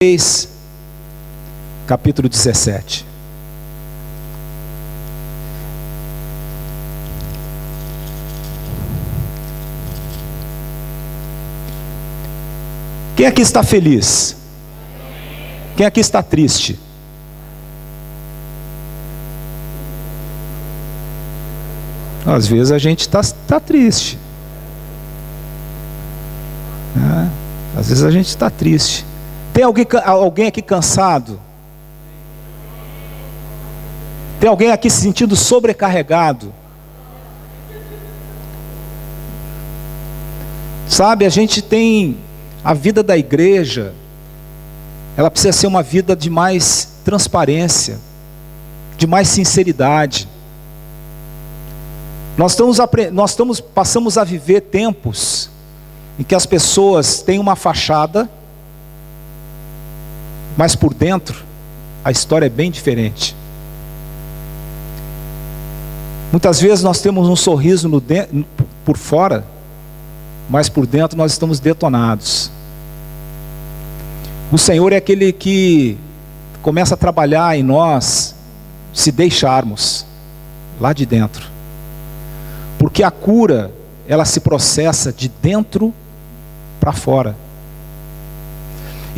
Reis, capítulo 17. Quem aqui está feliz? Quem aqui está triste? Às vezes a gente está triste. Às vezes a gente está triste. Tem alguém aqui cansado? Tem alguém aqui se sentindo sobrecarregado? Sabe, a gente tem a vida da igreja, ela precisa ser uma vida de mais transparência, de mais sinceridade. Passamos a viver tempos em que as pessoas têm uma fachada, mas por dentro a história é bem diferente. Muitas vezes nós temos um sorriso por fora, mas por dentro nós estamos detonados. O Senhor é aquele que começa a trabalhar em nós, se deixarmos lá de dentro. Porque a cura, ela se processa de dentro para fora.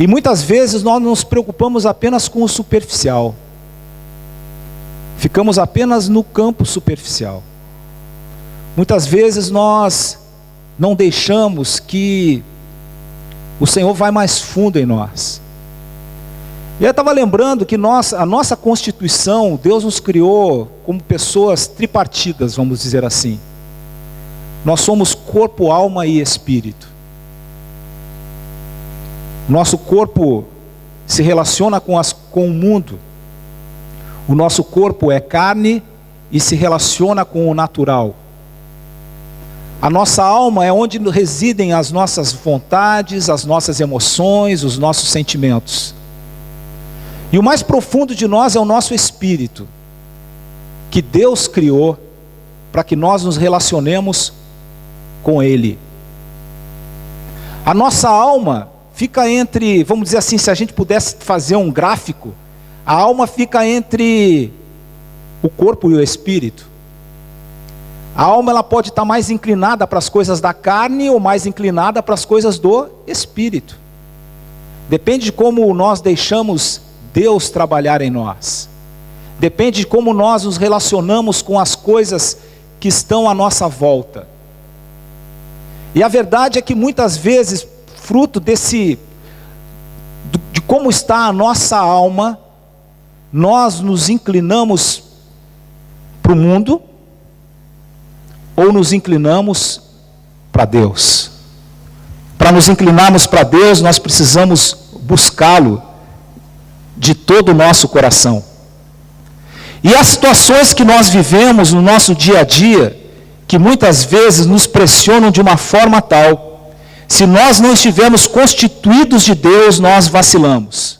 E muitas vezes nós nos preocupamos apenas com o superficial. Ficamos apenas no campo superficial. Muitas vezes nós não deixamos que o Senhor vá mais fundo em nós. E eu estava lembrando que a nossa constituição, Deus nos criou como pessoas tripartidas, vamos dizer assim. Nós somos corpo, alma e espírito. Nosso corpo se relaciona com o mundo. O nosso corpo é carne e se relaciona com o natural. A nossa alma é onde residem as nossas vontades, as nossas emoções, os nossos sentimentos. E o mais profundo de nós é o nosso espírito, que Deus criou para que nós nos relacionemos com Ele. A nossa alma fica entre, vamos dizer assim, se a gente pudesse fazer um gráfico, a alma fica entre o corpo e o espírito. A alma ela pode estar mais inclinada para as coisas da carne ou mais inclinada para as coisas do espírito. Depende de como nós deixamos Deus trabalhar em nós. Depende de como nós nos relacionamos com as coisas que estão à nossa volta. E a verdade é que muitas vezes, fruto de como está a nossa alma, nós nos inclinamos para o mundo, ou nos inclinamos para Deus. Para nos inclinarmos para Deus, nós precisamos buscá-lo de todo o nosso coração. E as situações que nós vivemos no nosso dia a dia, que muitas vezes nos pressionam de uma forma tal, se nós não estivermos constituídos de Deus, nós vacilamos.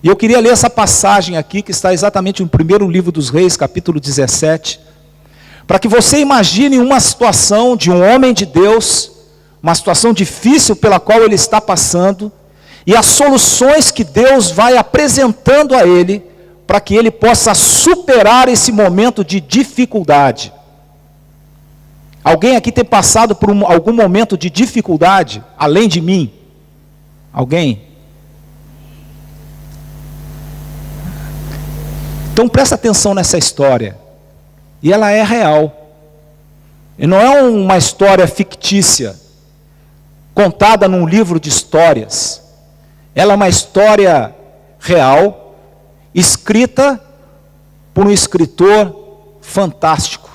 E eu queria ler essa passagem aqui, que está exatamente no primeiro livro dos Reis, capítulo 17, para que você imagine uma situação de um homem de Deus, uma situação difícil pela qual ele está passando, e as soluções que Deus vai apresentando a ele, para que ele possa superar esse momento de dificuldade. Alguém aqui tem passado por algum momento de dificuldade, além de mim? Alguém? Então presta atenção nessa história. E ela é real. E não é uma história fictícia, contada num livro de histórias. Ela é uma história real, escrita por um escritor fantástico.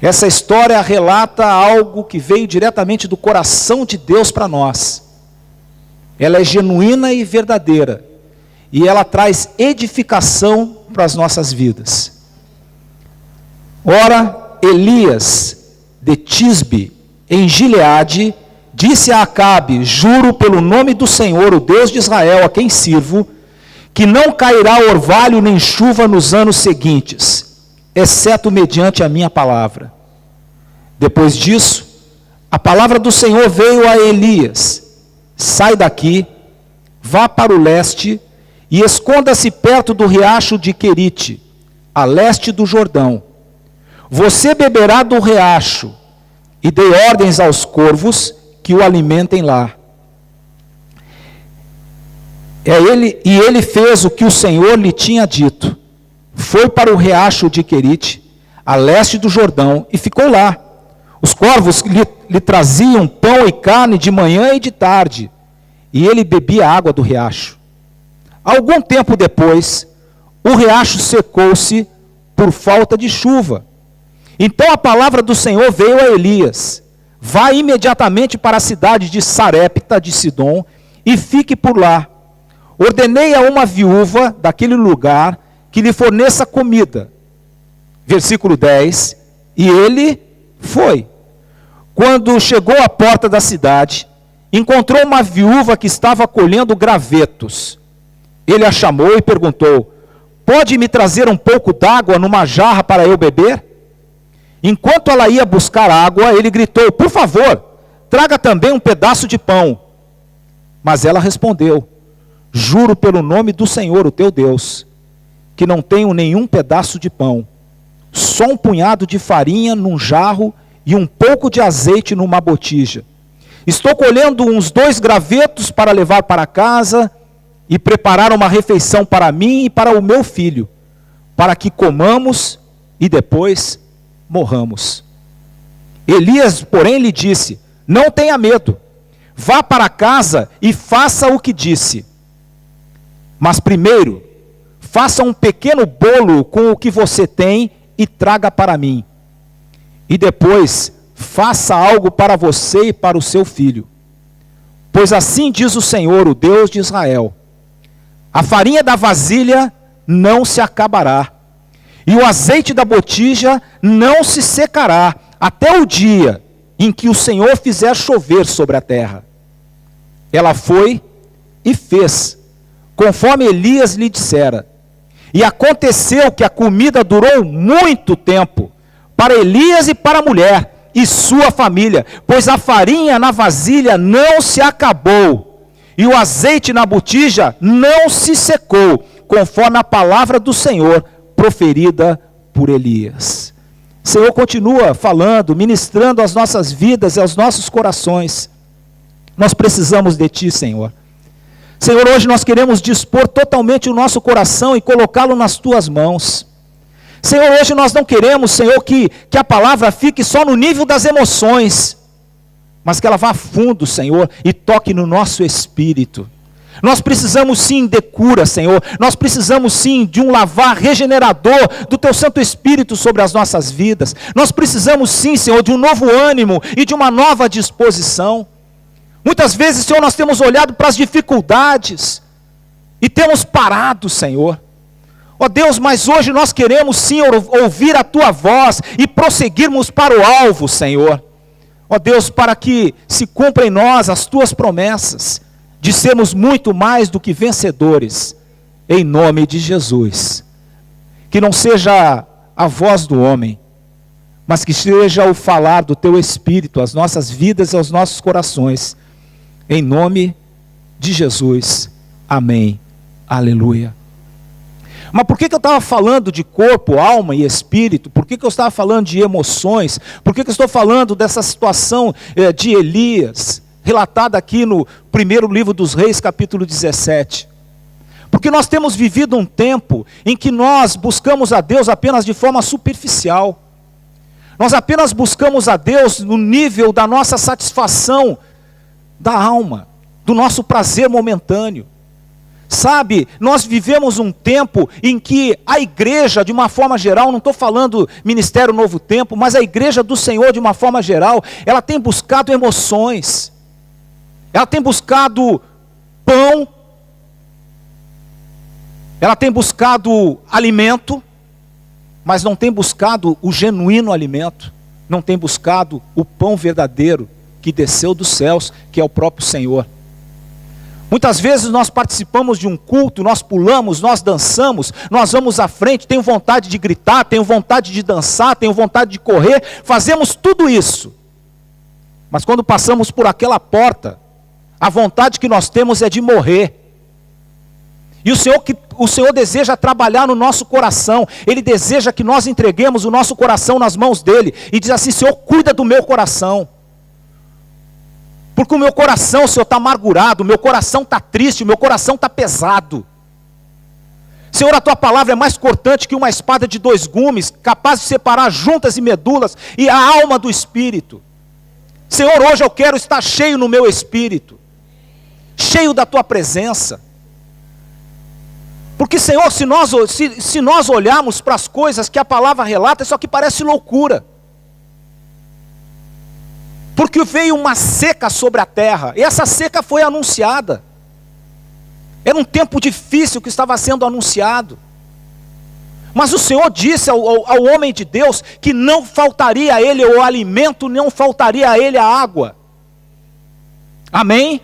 Essa história relata algo que veio diretamente do coração de Deus para nós. Ela é genuína e verdadeira. E ela traz edificação para as nossas vidas. Ora, Elias de Tisbe, em Gileade, disse a Acabe: juro pelo nome do Senhor, o Deus de Israel, a quem sirvo, que não cairá orvalho nem chuva nos anos seguintes, exceto mediante a minha palavra. Depois disso, a palavra do Senhor veio a Elias: sai daqui, vá para o leste e esconda-se perto do riacho de Querite, a leste do Jordão. Você beberá do riacho, e dei ordens aos corvos que o alimentem lá. Ele fez o que o Senhor lhe tinha dito. Foi para o riacho de Querite, a leste do Jordão, e ficou lá. Os corvos lhe traziam pão e carne de manhã e de tarde, e ele bebia água do riacho. Algum tempo depois, o riacho secou-se por falta de chuva. Então a palavra do Senhor veio a Elias: vá imediatamente para a cidade de Sarepta de Sidom e fique por lá. Ordenei a uma viúva daquele lugar que lhe forneça comida. Versículo 10, e ele foi. Quando chegou à porta da cidade, encontrou uma viúva que estava colhendo gravetos. Ele a chamou e perguntou: pode me trazer um pouco d'água numa jarra para eu beber? Enquanto ela ia buscar água, ele gritou: por favor, traga também um pedaço de pão. Mas ela respondeu: juro pelo nome do Senhor, o teu Deus, que não tenho nenhum pedaço de pão, só um punhado de farinha num jarro e um pouco de azeite numa botija. Estou colhendo uns 2 gravetos para levar para casa e preparar uma refeição para mim e para o meu filho, para que comamos e depois morramos. Elias, porém, lhe disse: não tenha medo, vá para casa e faça o que disse. Mas primeiro, faça um pequeno bolo com o que você tem e traga para mim. E depois, faça algo para você e para o seu filho. Pois assim diz o Senhor, o Deus de Israel: a farinha da vasilha não se acabará, e o azeite da botija não se secará, até o dia em que o Senhor fizer chover sobre a terra. Ela foi e fez, conforme Elias lhe dissera. E aconteceu que a comida durou muito tempo, para Elias e para a mulher e sua família, pois a farinha na vasilha não se acabou, e o azeite na botija não se secou, conforme a palavra do Senhor proferida por Elias. O Senhor continua falando, ministrando às nossas vidas e aos nossos corações. Nós precisamos de Ti, Senhor. Senhor, hoje nós queremos dispor totalmente o nosso coração e colocá-lo nas Tuas mãos. Senhor, hoje nós não queremos, Senhor, que a palavra fique só no nível das emoções, mas que ela vá a fundo, Senhor, e toque no nosso espírito. Nós precisamos sim de cura, Senhor. Nós precisamos sim de um lavar regenerador do Teu Santo Espírito sobre as nossas vidas. Nós precisamos sim, Senhor, de um novo ânimo e de uma nova disposição. Muitas vezes, Senhor, nós temos olhado para as dificuldades e temos parado, Senhor. Ó Deus, mas hoje nós queremos sim ouvir a Tua voz e prosseguirmos para o alvo, Senhor. Ó Deus, para que se cumpra em nós as Tuas promessas de sermos muito mais do que vencedores, em nome de Jesus. Que não seja a voz do homem, mas que seja o falar do Teu Espírito às nossas vidas e aos nossos corações, em nome de Jesus. Amém. Aleluia. Mas por que eu estava falando de corpo, alma e espírito? Por que eu estava falando de emoções? Por que eu estou falando dessa situação de Elias, relatada aqui no primeiro livro dos Reis, capítulo 17? Porque nós temos vivido um tempo em que nós buscamos a Deus apenas de forma superficial. Nós apenas buscamos a Deus no nível da nossa satisfação da alma, do nosso prazer momentâneo. Sabe, nós vivemos um tempo em que a igreja, de uma forma geral, não estou falando Ministério Novo Tempo, mas a igreja do Senhor, de uma forma geral, ela tem buscado emoções, ela tem buscado pão, ela tem buscado alimento, mas não tem buscado o genuíno alimento, não tem buscado o pão verdadeiro que desceu dos céus, que é o próprio Senhor. Muitas vezes nós participamos de um culto, nós pulamos, nós dançamos, nós vamos à frente, tenho vontade de gritar, tenho vontade de dançar, tenho vontade de correr, fazemos tudo isso. Mas quando passamos por aquela porta, a vontade que nós temos é de morrer. E o Senhor deseja trabalhar no nosso coração. Ele deseja que nós entreguemos o nosso coração nas mãos dele. E diz assim: Senhor, cuida do meu coração. Porque o meu coração, Senhor, está amargurado, o meu coração está triste, o meu coração está pesado. Senhor, a tua palavra é mais cortante que uma espada de 2 gumes, capaz de separar juntas e medulas e a alma do espírito. Senhor, hoje eu quero estar cheio no meu espírito, cheio da tua presença. Porque, Senhor, se nós olharmos para as coisas que a palavra relata, isso aqui parece loucura. Porque veio uma seca sobre a terra, e essa seca foi anunciada. Era um tempo difícil que estava sendo anunciado. Mas o Senhor disse ao homem de Deus que não faltaria a ele o alimento, não faltaria a ele a água. Amém?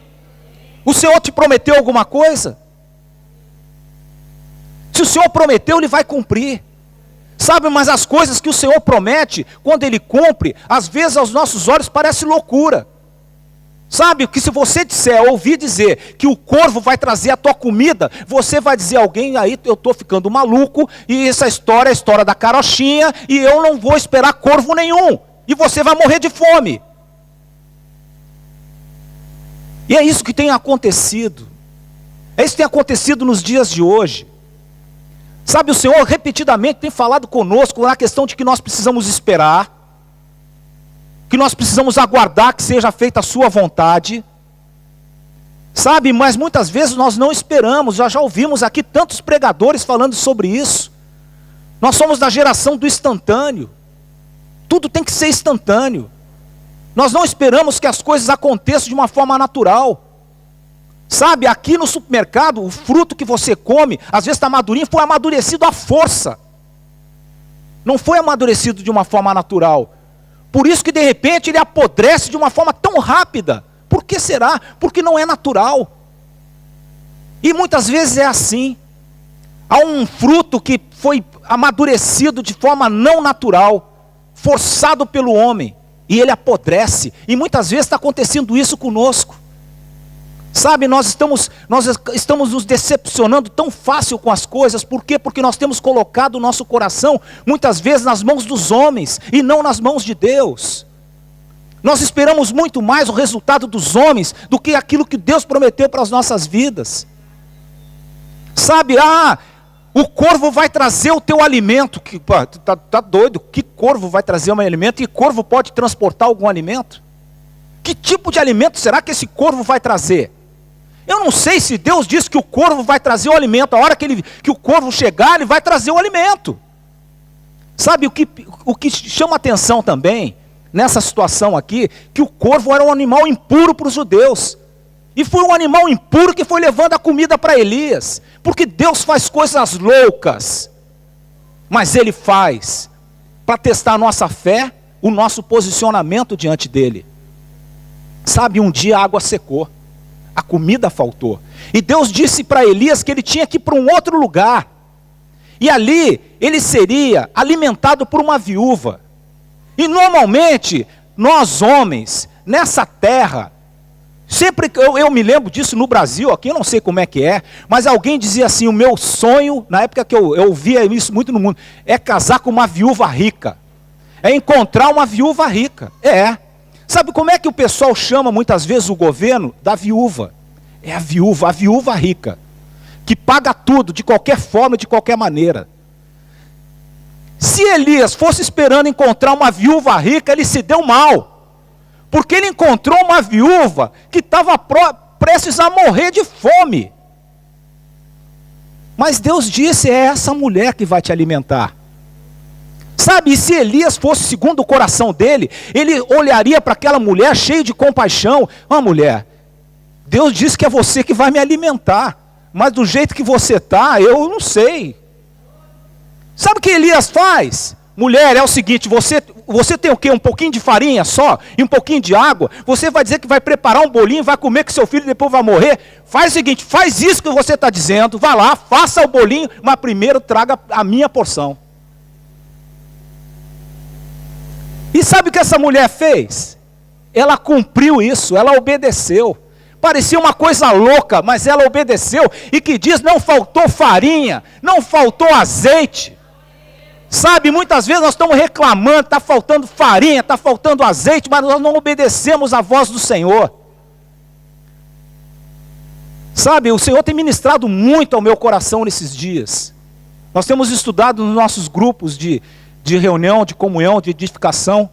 O Senhor te prometeu alguma coisa? Se o Senhor prometeu, Ele vai cumprir. Sabe, mas as coisas que o Senhor promete, quando Ele cumpre, às vezes aos nossos olhos parece loucura. Sabe, que se você ouvir dizer que o corvo vai trazer a tua comida, você vai dizer a alguém: aí eu estou ficando maluco, e essa história é a história da carochinha, e eu não vou esperar corvo nenhum, e você vai morrer de fome. E é isso que tem acontecido. É isso que tem acontecido nos dias de hoje. Sabe, o Senhor repetidamente tem falado conosco na questão de que nós precisamos esperar, que nós precisamos aguardar que seja feita a sua vontade. Sabe, mas muitas vezes nós não esperamos. Já ouvimos aqui tantos pregadores falando sobre isso. Nós somos da geração do instantâneo. Tudo tem que ser instantâneo. Nós não esperamos que as coisas aconteçam de uma forma natural. Sabe, aqui no supermercado, o fruto que você come, às vezes está madurinho, foi amadurecido à força. Não foi amadurecido de uma forma natural. Por isso que de repente ele apodrece de uma forma tão rápida. Por que será? Porque não é natural. E muitas vezes é assim. Há um fruto que foi amadurecido de forma não natural, forçado pelo homem, e ele apodrece. E muitas vezes está acontecendo isso conosco. Sabe, nós estamos nos decepcionando tão fácil com as coisas. Por quê? Porque nós temos colocado o nosso coração, muitas vezes, nas mãos dos homens, e não nas mãos de Deus. Nós esperamos muito mais o resultado dos homens, do que aquilo que Deus prometeu para as nossas vidas. Sabe, o corvo vai trazer o teu alimento. Tá doido? Que corvo vai trazer um alimento? E corvo pode transportar algum alimento? Que tipo de alimento será que esse corvo vai trazer? Eu não sei se Deus diz que o corvo vai trazer o alimento. A hora que o corvo chegar, ele vai trazer o alimento. Sabe, o que chama atenção também, nessa situação aqui, que o corvo era um animal impuro para os judeus. E foi um animal impuro que foi levando a comida para Elias. Porque Deus faz coisas loucas. Mas Ele faz para testar a nossa fé, o nosso posicionamento diante dEle. Sabe, um dia a água secou. A comida faltou. E Deus disse para Elias que ele tinha que ir para um outro lugar. E ali ele seria alimentado por uma viúva. E normalmente, nós homens, nessa terra, sempre que eu me lembro disso no Brasil, aqui eu não sei como é que é, mas alguém dizia assim: o meu sonho, na época que eu via isso muito no mundo, é casar com uma viúva rica. É encontrar uma viúva rica. Sabe como é que o pessoal chama muitas vezes o governo? Da viúva. É a viúva rica, que paga tudo, de qualquer forma, de qualquer maneira. Se Elias fosse esperando encontrar uma viúva rica, ele se deu mal. Porque ele encontrou uma viúva que estava prestes a morrer de fome. Mas Deus disse: é essa mulher que vai te alimentar. Sabe, e se Elias fosse segundo o coração dele, ele olharia para aquela mulher cheio de compaixão: mulher, Deus disse que é você que vai me alimentar, mas do jeito que você está, eu não sei. Sabe o que Elias faz? Mulher, é o seguinte, você tem o quê? Um pouquinho de farinha só? E um pouquinho de água? Você vai dizer que vai preparar um bolinho, vai comer com seu filho e depois vai morrer? Faz o seguinte, faz isso que você está dizendo, vai lá, faça o bolinho, mas primeiro traga a minha porção. E sabe o que essa mulher fez? Ela cumpriu isso, ela obedeceu. parecia uma coisa louca, mas ela obedeceu, e que diz, não faltou farinha, não faltou azeite. Sabe, muitas vezes nós estamos reclamando, está faltando farinha, está faltando azeite, mas nós não obedecemos a voz do Senhor. Sabe, o Senhor tem ministrado muito ao meu coração nesses dias. Nós temos estudado nos nossos grupos de reunião, de comunhão, de edificação.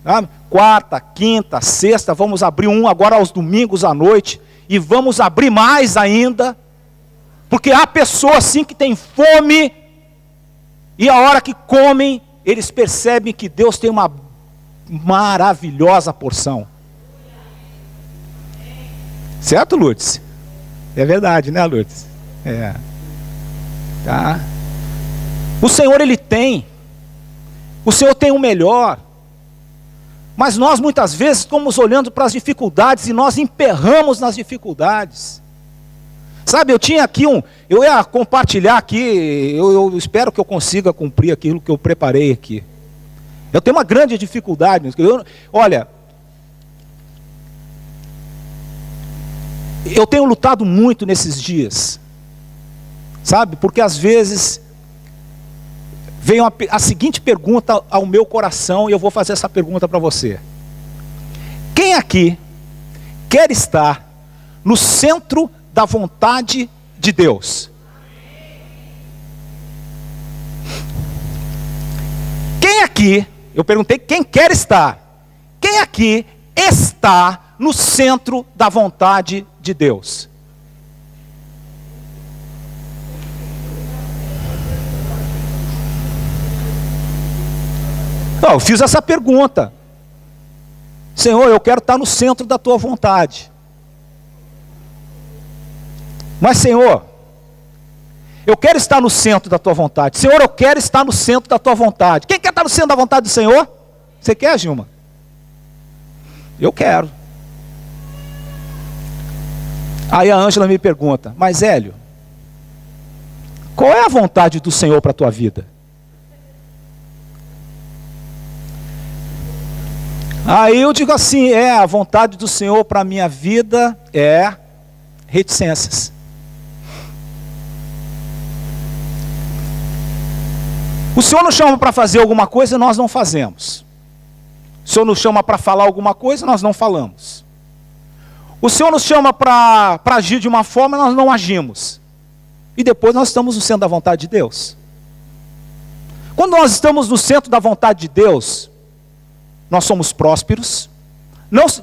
Sabe? Quarta, quinta, sexta, vamos abrir um agora aos domingos à noite. E vamos abrir mais ainda. Porque há pessoas assim que têm fome. E a hora que comem, eles percebem que Deus tem uma maravilhosa porção. Certo, Lourdes? É verdade, né, Lourdes? É. Tá? O Senhor, Ele tem. O Senhor tem o melhor. Mas nós muitas vezes estamos olhando para as dificuldades e nós emperramos nas dificuldades. Sabe, eu tinha aqui eu ia compartilhar aqui, eu espero que eu consiga cumprir aquilo que eu preparei aqui. Eu tenho uma grande dificuldade. Olha, eu tenho lutado muito nesses dias, sabe, porque às vezes vem a seguinte pergunta ao meu coração, e eu vou fazer essa pergunta para você. Quem aqui quer estar no centro da vontade de Deus? Quem aqui, eu perguntei quem quer estar, quem aqui está no centro da vontade de Deus? Não, eu fiz essa pergunta. Senhor, eu quero estar no centro da tua vontade. Mas Senhor, eu quero estar no centro da tua vontade. Senhor, eu quero estar no centro da tua vontade. Quem quer estar no centro da vontade do Senhor? Você quer, Gilma? Eu quero. Aí a Ângela me pergunta, mas Hélio, qual é a vontade do Senhor para a tua vida? Aí eu digo assim, a vontade do Senhor para a minha vida é reticências. O Senhor nos chama para fazer alguma coisa, nós não fazemos. O Senhor nos chama para falar alguma coisa, nós não falamos. O Senhor nos chama para agir de uma forma, nós não agimos. E depois nós estamos no centro da vontade de Deus. Quando nós estamos no centro da vontade de Deus, nós somos prósperos.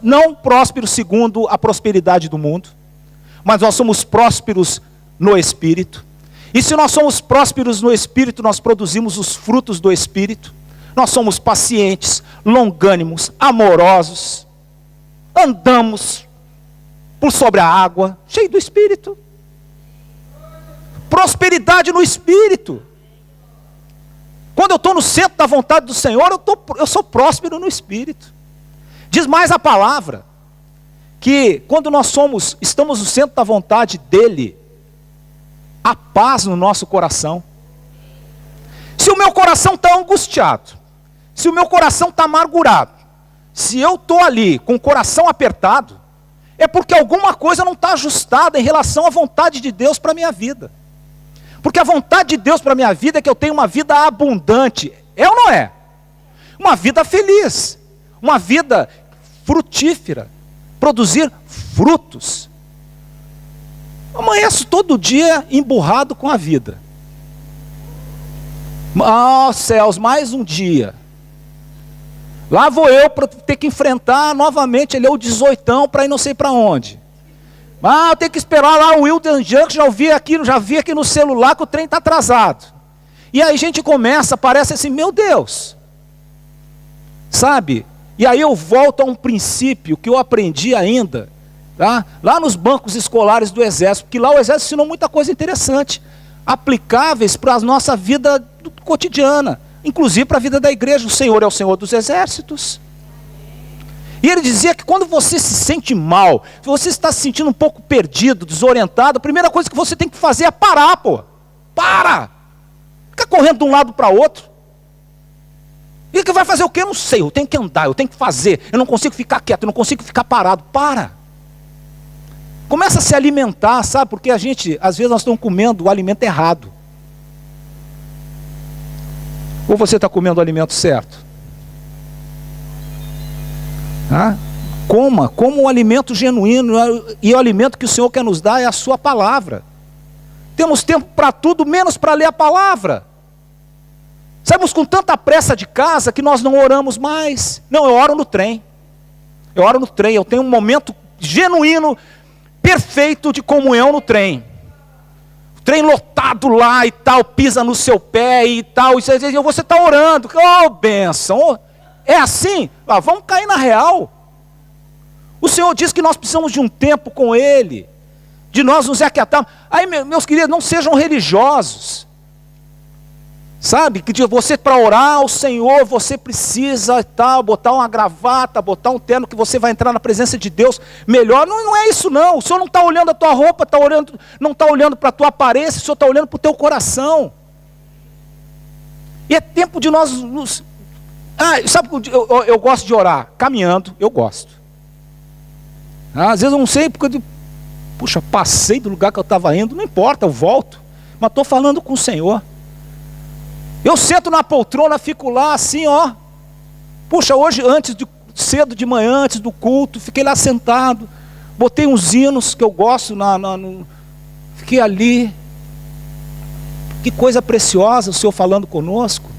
Não prósperos segundo a prosperidade do mundo, mas nós somos prósperos no Espírito. E se nós somos prósperos no Espírito, nós produzimos os frutos do Espírito. Nós somos pacientes, longânimos, amorosos. Andamos por sobre a água, cheio do Espírito. Prosperidade no Espírito. Quando eu estou no centro da vontade do Senhor, eu sou próspero no Espírito. Diz mais a palavra, que quando nós estamos no centro da vontade dEle, há paz no nosso coração. Se o meu coração está angustiado, se o meu coração está amargurado, se eu estou ali com o coração apertado, é porque alguma coisa não está ajustada em relação à vontade de Deus para a minha vida. Porque a vontade de Deus para a minha vida é que eu tenha uma vida abundante. É ou não é? Uma vida feliz. Uma vida frutífera. Produzir frutos. Amanheço todo dia emburrado com a vida. Oh céus, mais um dia. Lá vou eu para ter que enfrentar novamente o 18ão para ir não sei para onde. Eu tenho que esperar lá o Wilden Junction, já vi aqui no celular que o trem está atrasado. E aí a gente começa, parece assim, meu Deus. Sabe? E aí eu volto a um princípio que eu aprendi ainda, tá? Lá nos bancos escolares do Exército, porque lá o Exército ensinou muita coisa interessante, aplicáveis para a nossa vida cotidiana, inclusive para a vida da igreja. O Senhor é o Senhor dos exércitos. E ele dizia que quando você se sente mal, se você está se sentindo um pouco perdido, desorientado, a primeira coisa que você tem que fazer é parar, pô. Para! Fica correndo de um lado para outro. E que vai fazer o quê? Eu não sei, eu tenho que andar, eu tenho que fazer. Eu não consigo ficar quieto, eu não consigo ficar parado. Para! Começa a se alimentar, sabe? Porque às vezes nós estamos comendo o alimento errado. Ou você está comendo o alimento certo? Coma o alimento genuíno, e o alimento que o Senhor quer nos dar é a sua palavra. Temos tempo para tudo, menos para ler a palavra. Saímos com tanta pressa de casa que nós não oramos mais. Não, eu oro no trem. Eu tenho um momento genuíno, perfeito de comunhão no trem. O trem lotado lá e tal, pisa no seu pé e tal, e você está orando. Oh, bênção! É assim? Vamos cair na real. O Senhor diz que nós precisamos de um tempo com Ele, de nós nos aquietarmos. Aí, meus queridos, não sejam religiosos. Sabe, que você para orar ao Senhor, você precisa botar uma gravata, botar um terno, que você vai entrar na presença de Deus melhor. Não é isso não. O Senhor não está olhando a tua roupa, não está olhando para a tua aparência, o Senhor está olhando para o teu coração. E é tempo de nós nos... sabe, eu gosto de orar, caminhando, eu gosto. Às vezes eu não sei, porque passei do lugar que eu estava indo, não importa, eu volto. Mas estou falando com o Senhor. Eu sento na poltrona, fico lá assim, ó. Hoje, cedo de manhã, antes do culto, fiquei lá sentado. Botei uns hinos que eu gosto, fiquei ali. Que coisa preciosa o Senhor falando conosco.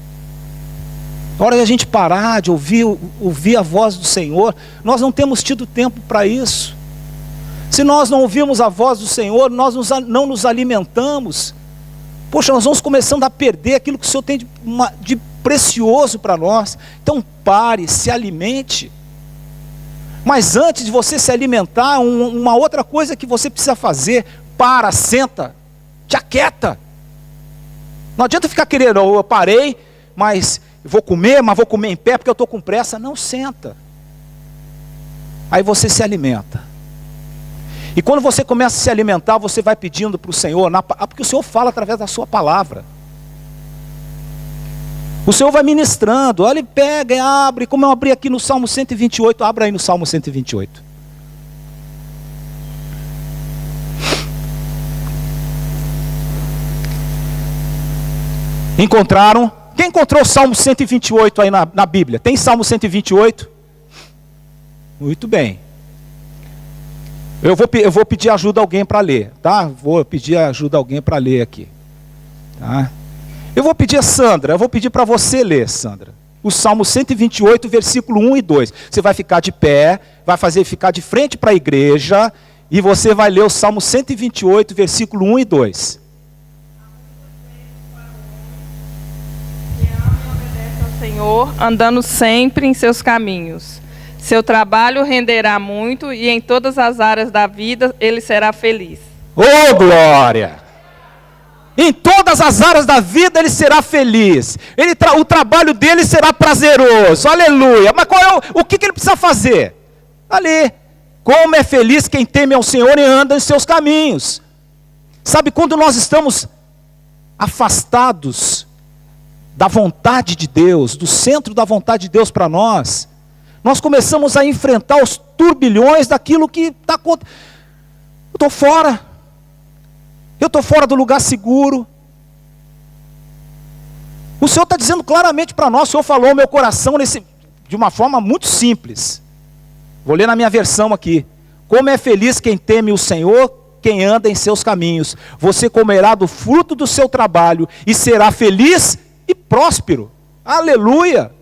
Na hora de a gente parar, de ouvir a voz do Senhor, nós não temos tido tempo para isso. Se nós não ouvirmos a voz do Senhor, nós não nos alimentamos. Nós vamos começando a perder aquilo que o Senhor tem de precioso para nós. Então pare, se alimente. Mas antes de você se alimentar, uma outra coisa que você precisa fazer: senta, te aquieta. Não adianta ficar querendo, eu parei, mas vou comer em pé porque eu estou com pressa. Não, senta. Aí você se alimenta. E quando você começa a se alimentar, você vai pedindo para o Senhor, porque o Senhor fala através da sua palavra. O Senhor vai ministrando, olha, ele pega e abre, como eu abri aqui no Salmo 128, abra aí no Salmo 128. Encontraram? Quem encontrou o Salmo 128 aí na Bíblia? Tem Salmo 128? Muito bem. Eu vou pedir ajuda a alguém para ler, tá? Vou pedir ajuda a alguém para ler aqui, tá? Eu vou pedir a Sandra, eu vou pedir para você ler, Sandra, o Salmo 128, versículo 1 e 2. Você vai ficar de pé, vai ficar de frente para a igreja, e você vai ler o Salmo 128, versículo 1 e 2. Que ama e obedece ao Senhor, andando sempre em seus caminhos. Seu trabalho renderá muito, e em todas as áreas da vida ele será feliz. Oh, glória! Em todas as áreas da vida ele será feliz. O trabalho dele será prazeroso. Aleluia! Mas o que ele precisa fazer? Ali. Como é feliz quem teme ao Senhor e anda em seus caminhos. Sabe, quando nós estamos afastados da vontade de Deus, do centro da vontade de Deus para nós começamos a enfrentar os turbilhões daquilo que está acontecendo. Eu estou fora do lugar seguro. O Senhor está dizendo claramente para nós, o Senhor falou ao meu coração de uma forma muito simples. Vou ler na minha versão aqui. Como é feliz quem teme o Senhor, quem anda em seus caminhos. Você comerá do fruto do seu trabalho e será feliz e próspero. Aleluia!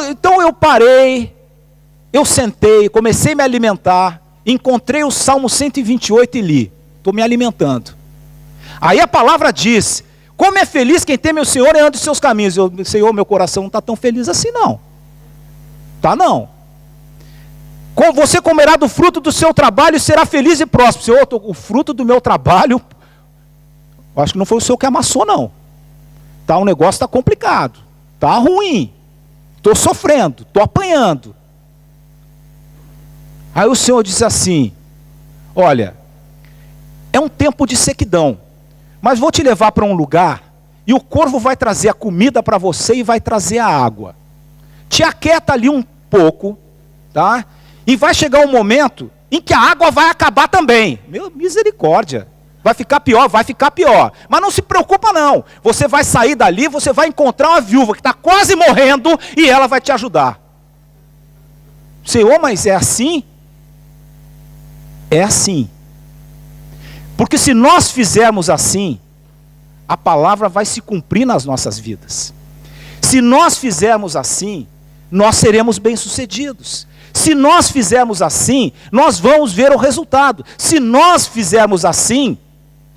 Então eu parei, eu sentei, comecei a me alimentar, encontrei o Salmo 128 e li. Estou me alimentando. Aí a palavra diz: como é feliz quem teme o Senhor e anda em seus caminhos. Senhor, meu coração não está tão feliz assim não. Tá não. Você comerá do fruto do seu trabalho e será feliz e próspero. Senhor, o fruto do meu trabalho, eu acho que não foi o Senhor que amassou não. O negócio está complicado, está ruim. Estou sofrendo, estou apanhando. Aí o Senhor disse assim: olha, é um tempo de sequidão, mas vou te levar para um lugar, e o corvo vai trazer a comida para você e vai trazer a água. Te aquieta ali um pouco, tá? E vai chegar um momento em que a água vai acabar também. Meu, misericórdia. Vai ficar pior, vai ficar pior. Mas não se preocupa não. Você vai sair dali, você vai encontrar uma viúva que está quase morrendo e ela vai te ajudar. Senhor, mas é assim? É assim. Porque se nós fizermos assim, a palavra vai se cumprir nas nossas vidas. Se nós fizermos assim, nós seremos bem-sucedidos. Se nós fizermos assim, nós vamos ver o resultado. Se nós fizermos assim,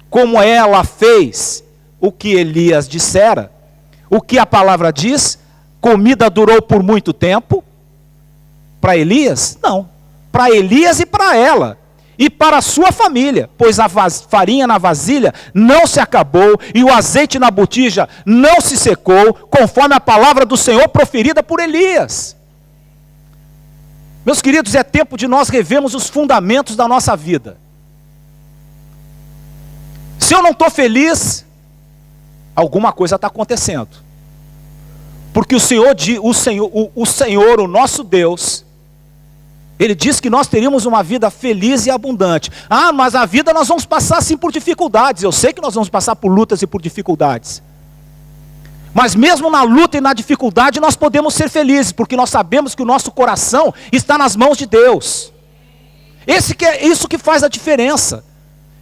como ela fez, o que Elias dissera, o que a palavra diz, comida durou por muito tempo. Para Elias? Não. Para Elias e para ela. E para a sua família, pois a farinha na vasilha não se acabou e o azeite na botija não se secou, conforme a palavra do Senhor proferida por Elias. Meus queridos, é tempo de nós revermos os fundamentos da nossa vida. Se eu não estou feliz, alguma coisa está acontecendo. Porque o Senhor, o nosso Deus, Ele diz que nós teríamos uma vida feliz e abundante. Ah, mas a vida nós vamos passar sim por dificuldades. Eu sei que nós vamos passar por lutas e por dificuldades. Mas mesmo na luta e na dificuldade nós podemos ser felizes, porque nós sabemos que o nosso coração está nas mãos de Deus. Isso que faz a diferença.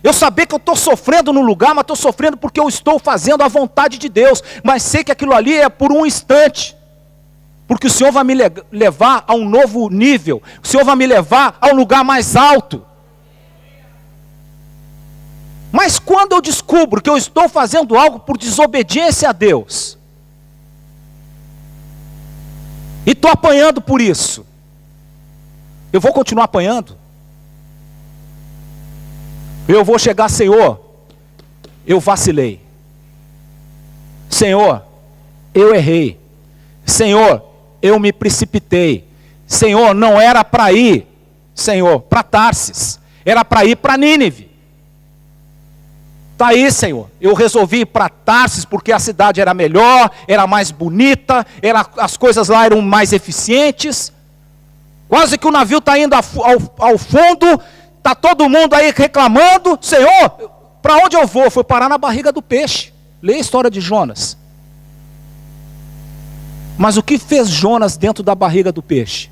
Eu saber que eu estou sofrendo no lugar, mas estou sofrendo porque eu estou fazendo a vontade de Deus. Mas sei que aquilo ali é por um instante. Porque o Senhor vai me levar a um novo nível. O Senhor vai me levar a um lugar mais alto. Mas quando eu descubro que eu estou fazendo algo por desobediência a Deus, e estou apanhando por isso, eu vou continuar apanhando? Eu vou chegar, Senhor, eu vacilei. Senhor, eu errei. Senhor, eu me precipitei. Senhor, não era para ir, Senhor, para Tarsis. Era para ir para Nínive. Está aí, Senhor. Eu resolvi ir para Tarsis porque a cidade era melhor, era mais bonita, as coisas lá eram mais eficientes. Quase que o navio está indo ao fundo, está todo mundo aí reclamando. Senhor, para onde eu vou? Fui parar na barriga do peixe. Leia a história de Jonas. Mas o que fez Jonas dentro da barriga do peixe?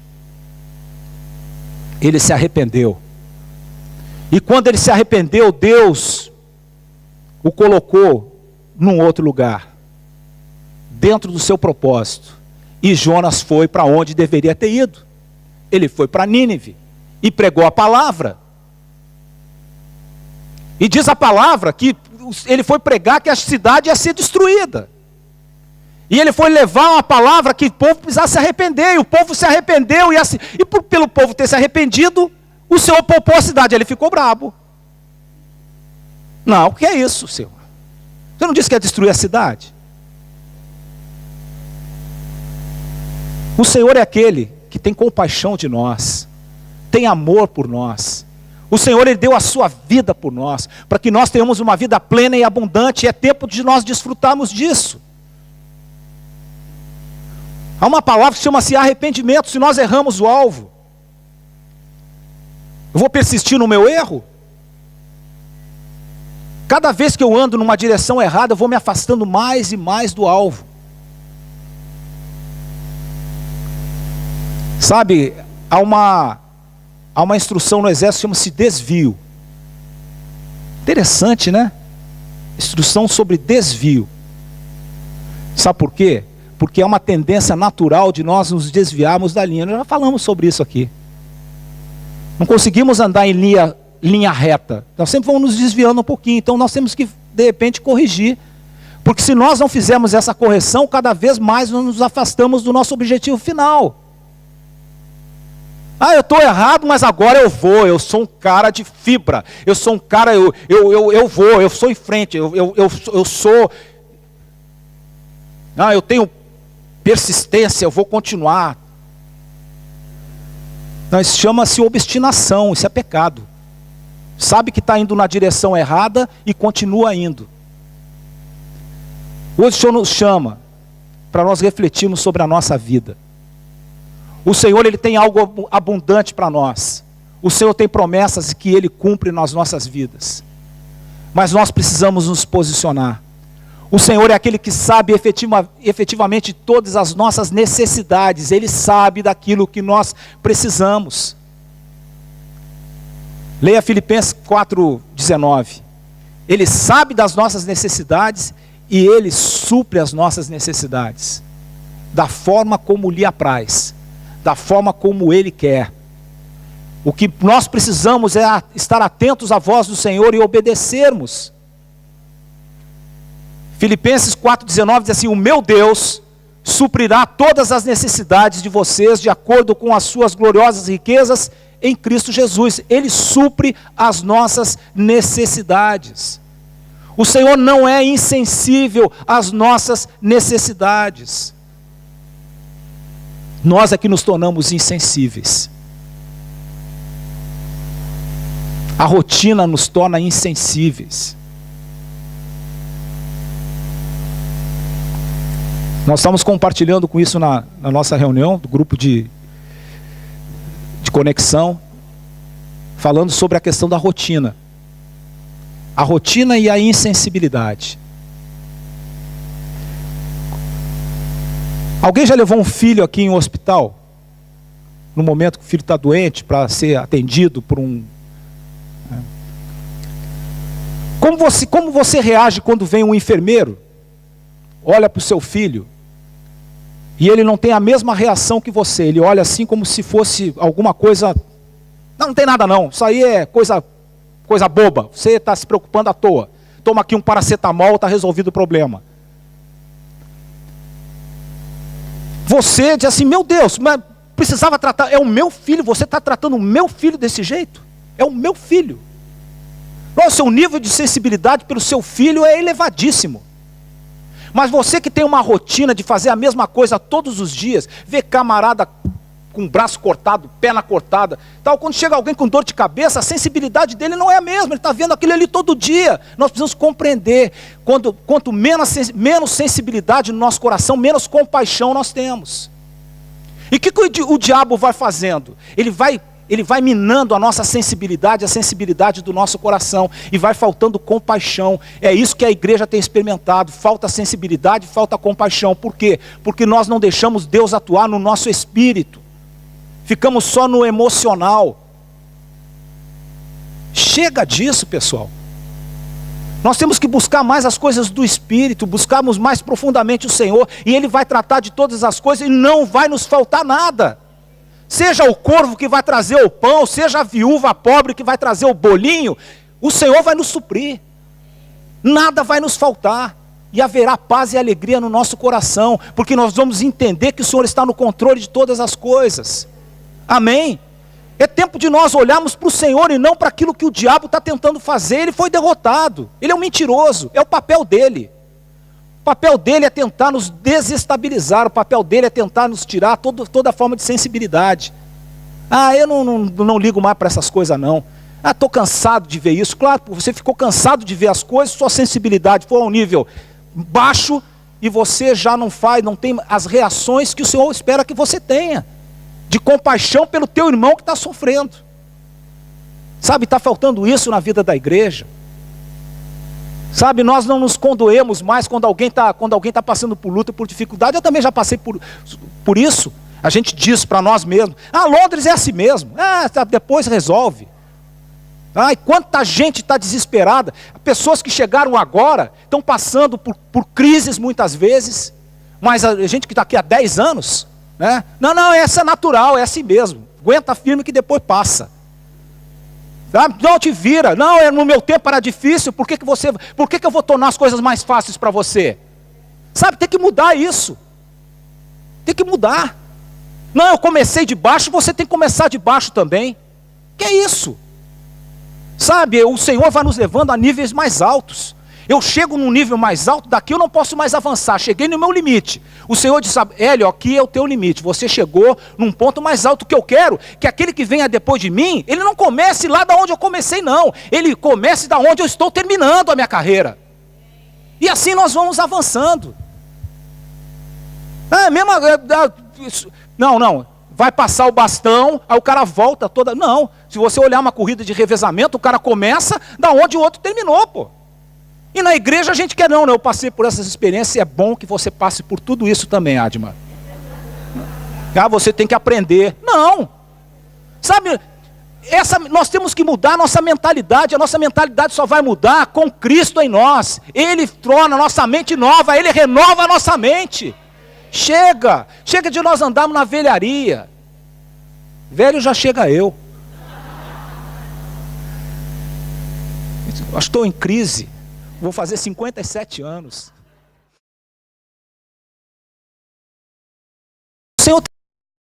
Ele se arrependeu. E quando ele se arrependeu, Deus o colocou num outro lugar, dentro do seu propósito. E Jonas foi para onde deveria ter ido. Ele foi para Nínive e pregou a palavra. E diz a palavra que ele foi pregar que a cidade ia ser destruída. E ele foi levar uma palavra que o povo precisava se arrepender. E o povo se arrependeu. Pelo povo ter se arrependido, o Senhor poupou a cidade. Ele ficou bravo. Não, o que é isso, Senhor? Você não disse que ia destruir a cidade? O Senhor é aquele que tem compaixão de nós, tem amor por nós. O Senhor, Ele deu a sua vida por nós, para que nós tenhamos uma vida plena e abundante. E é tempo de nós desfrutarmos disso. Há uma palavra que chama-se arrependimento. Se nós erramos o alvo, eu vou persistir no meu erro? Cada vez que eu ando numa direção errada, eu vou me afastando mais e mais do alvo. Sabe, há uma instrução no exército, chama-se desvio. Interessante, né? Instrução sobre desvio. Sabe por quê? Porque é uma tendência natural de nós nos desviarmos da linha. Nós já falamos sobre isso aqui. Não conseguimos andar em linha reta. Nós sempre vamos nos desviando um pouquinho. Então nós temos que, de repente, corrigir. Porque se nós não fizermos essa correção, cada vez mais nós nos afastamos do nosso objetivo final. Ah, eu estou errado, mas agora eu vou. Eu sou um cara de fibra. Eu sou um cara, eu vou, eu sou em frente. Eu sou... Ah, eu tenho persistência, eu vou continuar. Não, isso chama-se obstinação, isso é pecado. Sabe que está indo na direção errada e continua indo. Hoje o Senhor nos chama para nós refletirmos sobre a nossa vida. O Senhor, Ele tem algo abundante para nós. O Senhor tem promessas que Ele cumpre nas nossas vidas. Mas nós precisamos nos posicionar. O Senhor é aquele que sabe efetivamente todas as nossas necessidades. Ele sabe daquilo que nós precisamos. Leia Filipenses 4:19. Ele sabe das nossas necessidades e Ele supre as nossas necessidades. Da forma como lhe apraz. Da forma como Ele quer. O que nós precisamos é estar atentos à voz do Senhor e obedecermos. Filipenses 4:19 diz assim: o meu Deus suprirá todas as necessidades de vocês de acordo com as suas gloriosas riquezas em Cristo Jesus. Ele supre as nossas necessidades. O Senhor não é insensível às nossas necessidades. Nós é que nos tornamos insensíveis. A rotina nos torna insensíveis. Nós estamos compartilhando com isso na nossa reunião, do grupo de conexão, falando sobre a questão da rotina. A rotina e a insensibilidade. Alguém já levou um filho aqui em um hospital? No momento que o filho está doente, para ser atendido por um... Como você reage quando vem um enfermeiro, olha para o seu filho, e ele não tem a mesma reação que você? Ele olha assim como se fosse alguma coisa... Não tem nada não, isso aí é coisa boba, você está se preocupando à toa. Toma aqui um paracetamol, está resolvido o problema. Você diz assim, meu Deus, mas precisava tratar, é o meu filho, você está tratando o meu filho desse jeito? É o meu filho. Nossa, seu nível de sensibilidade pelo seu filho é elevadíssimo. Mas você que tem uma rotina de fazer a mesma coisa todos os dias, vê camarada com o braço cortado, perna cortada, tal, quando chega alguém com dor de cabeça, a sensibilidade dele não é a mesma, ele está vendo aquilo ali todo dia. Nós precisamos compreender, quanto menos sensibilidade no nosso coração, menos compaixão nós temos. E o que o diabo vai fazendo? Ele vai minando a nossa sensibilidade, a sensibilidade do nosso coração, e vai faltando compaixão. É isso que a igreja tem experimentado, falta sensibilidade, falta compaixão. Por quê? Porque nós não deixamos Deus atuar no nosso espírito, ficamos só no emocional. Chega disso, pessoal. Nós temos que buscar mais as coisas do Espírito, buscarmos mais profundamente o Senhor, e Ele vai tratar de todas as coisas, e não vai nos faltar nada. Seja o corvo que vai trazer o pão, seja a viúva pobre que vai trazer o bolinho, o Senhor vai nos suprir. Nada vai nos faltar. E haverá paz e alegria no nosso coração, porque nós vamos entender que o Senhor está no controle de todas as coisas. Amém? É tempo de nós olharmos para o Senhor e não para aquilo que o diabo está tentando fazer. Ele foi derrotado, ele é um mentiroso, é o papel dele. O papel dele é tentar nos desestabilizar, o papel dele é tentar nos tirar toda forma de sensibilidade. Eu não ligo mais para essas coisas não. Estou cansado de ver isso. Claro, você ficou cansado de ver as coisas, sua sensibilidade foi a um nível baixo, e você já não tem as reações que o Senhor espera que você tenha, de compaixão pelo teu irmão que está sofrendo. Sabe, está faltando isso na vida da igreja. Sabe, nós não nos condoemos mais quando alguém está passando por luta, por dificuldade. Eu também já passei por isso. A gente diz para nós mesmos, Londres é assim mesmo, depois resolve. E quanta gente está desesperada. Pessoas que chegaram agora, estão passando por crises muitas vezes, mas a gente que está aqui há 10 anos, né? Não, essa é natural, é assim mesmo. Aguenta firme que depois passa. Não te vira. Não, no meu tempo era difícil. Por que eu vou tornar as coisas mais fáceis para você? Sabe, tem que mudar isso. Tem que mudar. Não, eu comecei de baixo, você tem que começar de baixo também. Que é isso? Sabe, o Senhor vai nos levando a níveis mais altos. Eu chego num nível mais alto, daqui eu não posso mais avançar, cheguei no meu limite. O Senhor diz, Hélio, aqui é o teu limite, você chegou num ponto mais alto. Que eu quero que aquele que venha depois de mim, ele não comece lá da onde eu comecei não, ele comece da onde eu estou terminando a minha carreira. E assim nós vamos avançando. vai passar o bastão, aí o cara volta toda... Não, se você olhar uma corrida de revezamento, o cara começa da onde o outro terminou, pô. E na igreja a gente quer não, né? Eu passei por essas experiências e é bom que você passe por tudo isso também, Adma. Ah, você tem que aprender. Não. Sabe, nós temos que mudar a nossa mentalidade só vai mudar com Cristo em nós. Ele torna a nossa mente nova, Ele renova a nossa mente. Chega de nós andarmos na velharia. Velho já chega eu. Estou em crise, vou fazer 57 anos. O Senhor